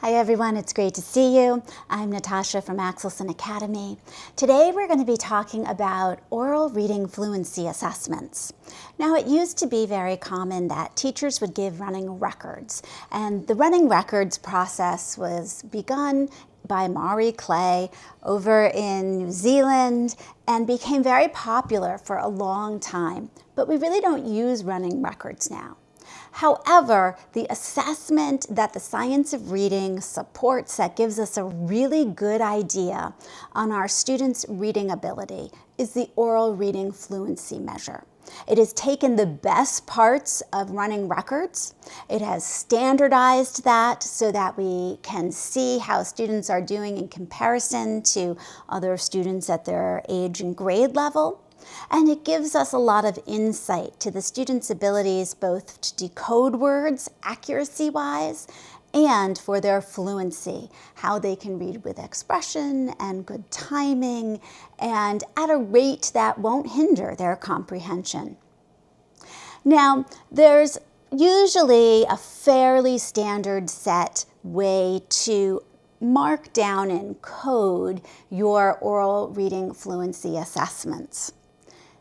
Hi everyone, it's great to see you. I'm Natasha from AxelsonAcademy. Today we're going to be talking about oral reading fluency assessments. Now it used to be very common that teachers would give running records, and the running records process was begun by Marie Clay over in New Zealand and became very popular for a long time, but we really don't use running records now. However, the assessment that the science of reading supports that gives us a really good idea on our students' reading ability is the oral reading fluency measure. It has taken the best parts of running records. It has standardized that so that we can see how students are doing in comparison to other students at their age and grade level. And it gives us a lot of insight to the students' abilities both to decode words accuracy-wise and for their fluency, how they can read with expression and good timing and at a rate that won't hinder their comprehension. Now, there's usually a fairly standard set way to mark down and code your oral reading fluency assessments.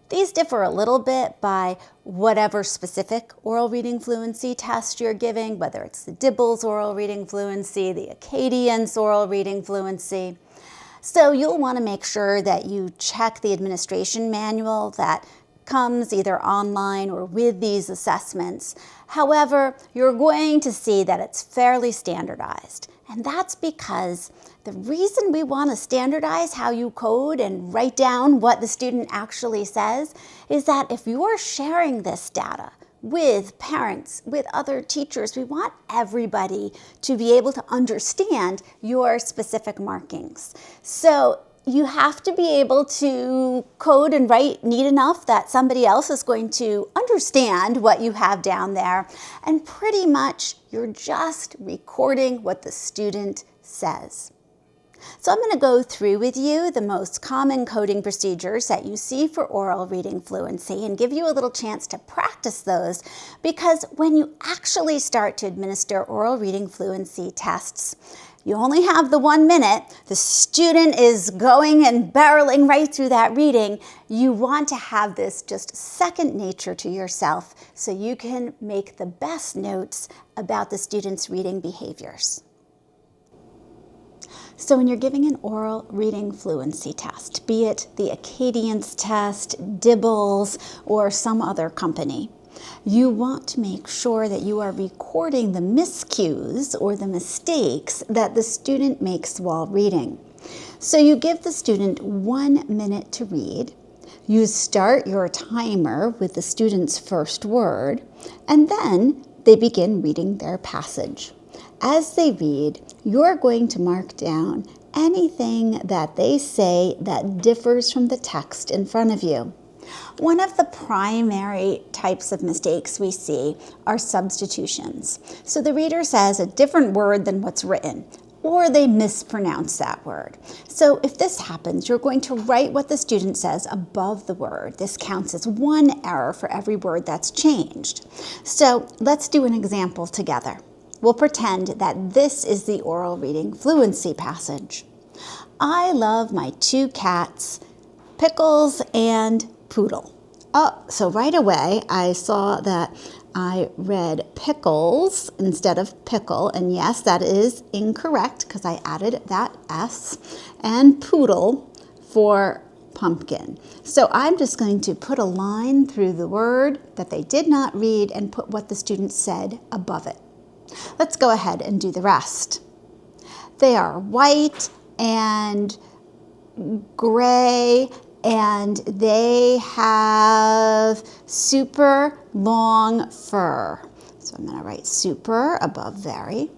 These differ a little bit by whatever specific oral reading fluency test you're giving, whether it's the Dibbles oral reading fluency, the Acadians oral reading fluency. So you'll want to make sure that you check the administration manual that comes either online or with these assessments. However, you're going to see that it's fairly standardized. And that's because the reason we want to standardize how you code and write down what the student actually says is that if you're sharing this data with parents, with other teachers, we want everybody to be able to understand your specific markings. So you have to be able to code and write neat enough that somebody else is going to understand what you have down there. And pretty much you're just recording what the student says. So I'm going to go through with you the most common coding procedures that you see for oral reading fluency and give you a little chance to practice those, because when you actually start to administer oral reading fluency tests, you only have the 1 minute. The student is going and barreling right through that reading. You want to have this just second nature to yourself so you can make the best notes about the student's reading behaviors. So when you're giving an oral reading fluency test, be it the Acadians test, Dibbles, or some other company, you want to make sure that you are recording the miscues or the mistakes that the student makes while reading. So you give the student 1 minute to read. You start your timer with the student's first word, and then they begin reading their passage. As they read, you're going to mark down anything that they say that differs from the text in front of you. One of the primary types of mistakes we see are substitutions. So the reader says a different word than what's written, or they mispronounce that word. So if this happens, you're going to write what the student says above the word. This counts as 1 error for every word that's changed. So let's do an example together. We'll pretend that this is the oral reading fluency passage. I love my 2 cats, Pickles and Poodle. Oh, so right away I saw that I read pickles instead of pickle, and yes, that is incorrect because I added that S, and poodle for pumpkin. So I'm just going to put a line through the word that they did not read and put what the student said above it. Let's go ahead and do the rest. They are white and gray, and they have super long fur. So I'm going to write super above very.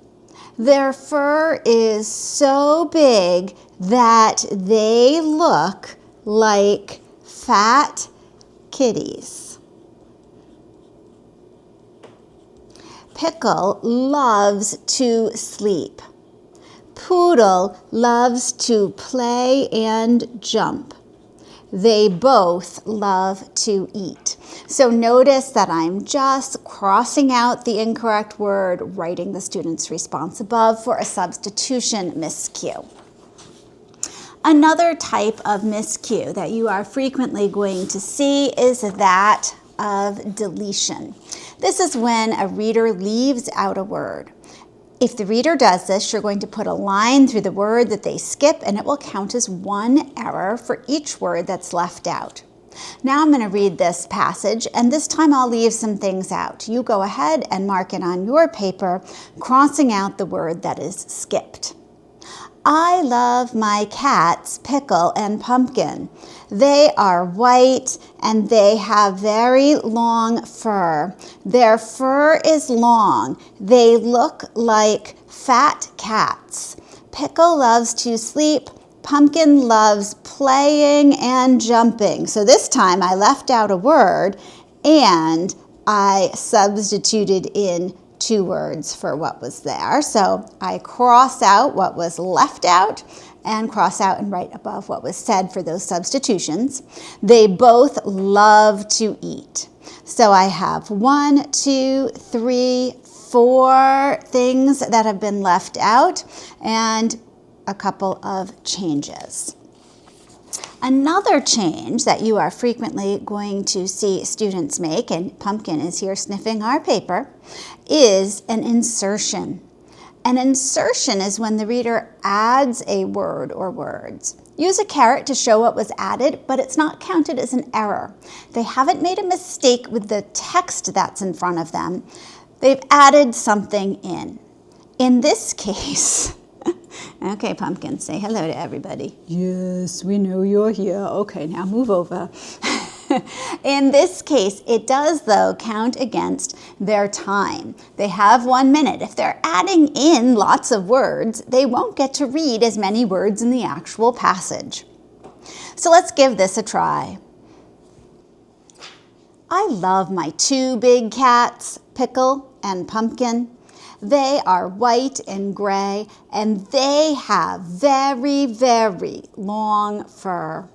Their fur is so big that they look like fat kitties. Pickle loves to sleep. Poodle loves to play and jump. They both love to eat. So notice that I'm just crossing out the incorrect word, writing the student's response above for a substitution miscue. Another type of miscue that you are frequently going to see is that of deletion. This is when a reader leaves out a word. If the reader does this, you're going to put a line through the word that they skip, and it will count as one error for each word that's left out. Now I'm going to read this passage, and this time I'll leave some things out. You go ahead and mark it on your paper, crossing out the word that is skipped. I love my cats, Pickle and Pumpkin. They are white and they have very long fur. Their fur is long. They look like fat cats. Pickle loves to sleep. Pumpkin loves playing and jumping. So this time I left out a word and I substituted in two words for what was there. So I cross out what was left out and cross out and write above what was said for those substitutions. They both love to eat. So I have 1, 2, 3, 4 things that have been left out and a couple of changes. Another change that you are frequently going to see students make, and Pumpkin is here sniffing our paper, is an insertion. An insertion is when the reader adds a word or words. Use a caret to show what was added, but it's not counted as an error. They haven't made a mistake with the text that's in front of them. They've added something in. In this case, okay, Pumpkin, say hello to everybody. Yes, we know you're here. Okay, now move over. In this case, it does, though, count against their time. They have 1 minute. If they're adding in lots of words, they won't get to read as many words in the actual passage. So let's give this a try. I love my 2 big cats, Pickle and Pumpkin. They are white and gray, and they have very, very long fur.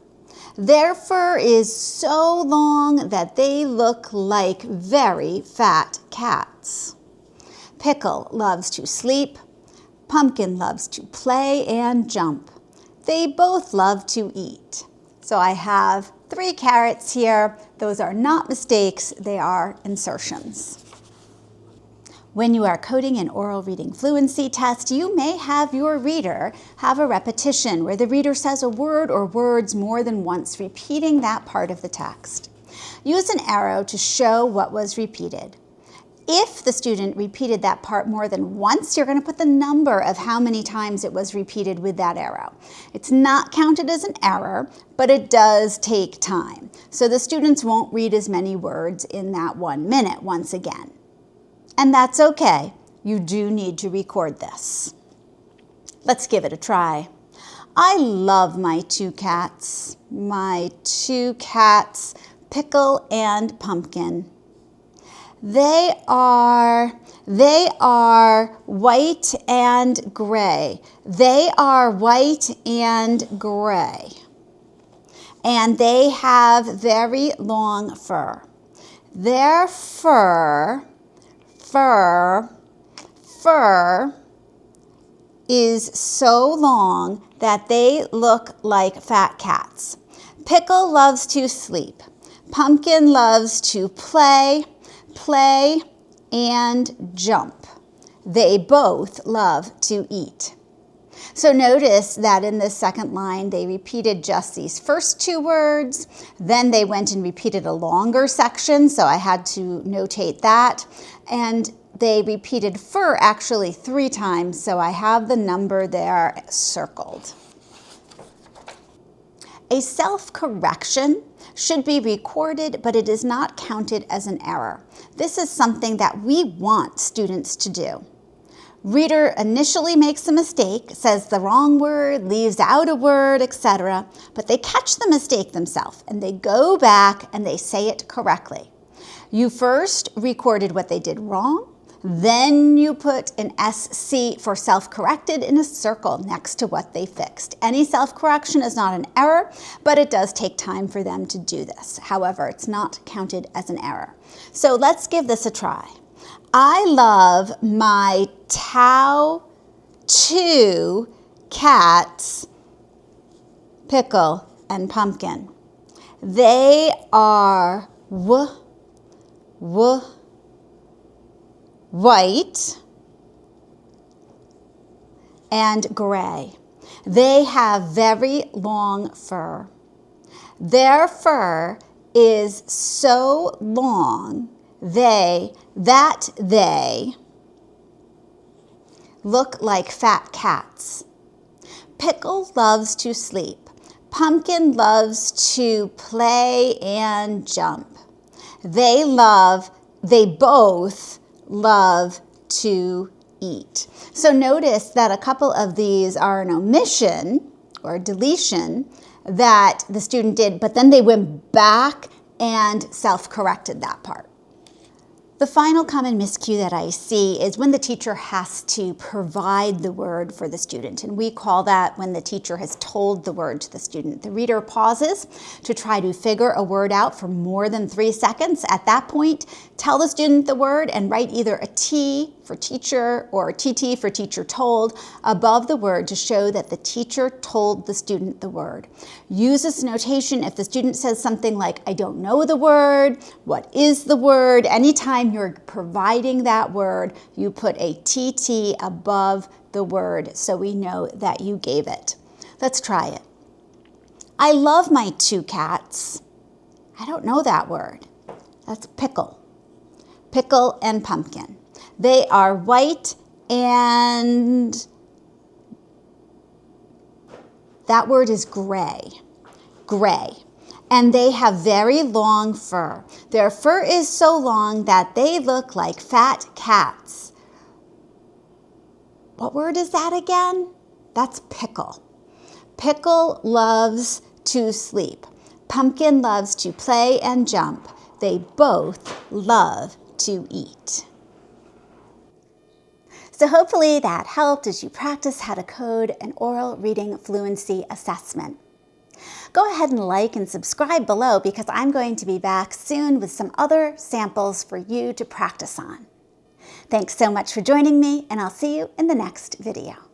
Their fur is so long that they look like very fat cats. Pickle loves to sleep. Pumpkin loves to play and jump. They both love to eat. So I have 3 carets here. Those are not mistakes, they are insertions. When you are coding an oral reading fluency test, you may have your reader have a repetition where the reader says a word or words more than once, repeating that part of the text. Use an arrow to show what was repeated. If the student repeated that part more than once, you're going to put the number of how many times it was repeated with that arrow. It's not counted as an error, but it does take time. So the students won't read as many words in that 1 minute once again. And that's okay. You do need to record this. Let's give it a try. I love my 2 cats. My 2 cats, Pickle and Pumpkin. They are white and gray. They are white and gray. And they have very long fur. Their fur is so long that they look like fat cats. Pickle loves to sleep. Pumpkin loves to play and jump. They both love to eat. So notice that in the second line, they repeated just these first 2 words. Then they went and repeated a longer section, so I had to notate that. And they repeated fur actually 3 times, so I have the number there circled. A self-correction should be recorded, but it is not counted as an error. This is something that we want students to do. Reader initially makes a mistake, says the wrong word, leaves out a word, etc., but they catch the mistake themselves and they go back and they say it correctly. You first recorded what they did wrong, Then you put an SC for self-corrected in a circle next to what they fixed. Any self-correction is not an error, but it does take time for them to do this. However, it's not counted as an error. So let's give this a try. I love my two cats, Pickle and Pumpkin. They are white and gray. They have very long fur. Their fur is so long that they look like fat cats. Pickle loves to sleep. Pumpkin loves to play and jump. They both love to eat. So notice that a couple of these are an omission or deletion that the student did, but then they went back and self-corrected that part. The final common miscue that I see is when the teacher has to provide the word for the student, and we call that when the teacher has told the word to the student. The reader pauses to try to figure a word out for more than 3 seconds. At that point, tell the student the word and write either a T for teacher or a TT for teacher told above the word to show that the teacher told the student the word. Use this notation if the student says something like, I don't know the word, what is the word? Anytime you're providing that word, you put a TT above the word so we know that you gave it. Let's try it. I love my 2 cats. I don't know that word. That's Pickle. Pickle and Pumpkin. They are white and that word is gray. Gray. And they have very long fur. Their fur is so long that they look like fat cats. What word is that again? That's Pickle. Pickle loves to sleep. Pumpkin loves to play and jump. They both love to eat. So hopefully that helped as you practice how to code an oral reading fluency assessment. Go ahead and like and subscribe below because I'm going to be back soon with some other samples for you to practice on. Thanks so much for joining me, and I'll see you in the next video.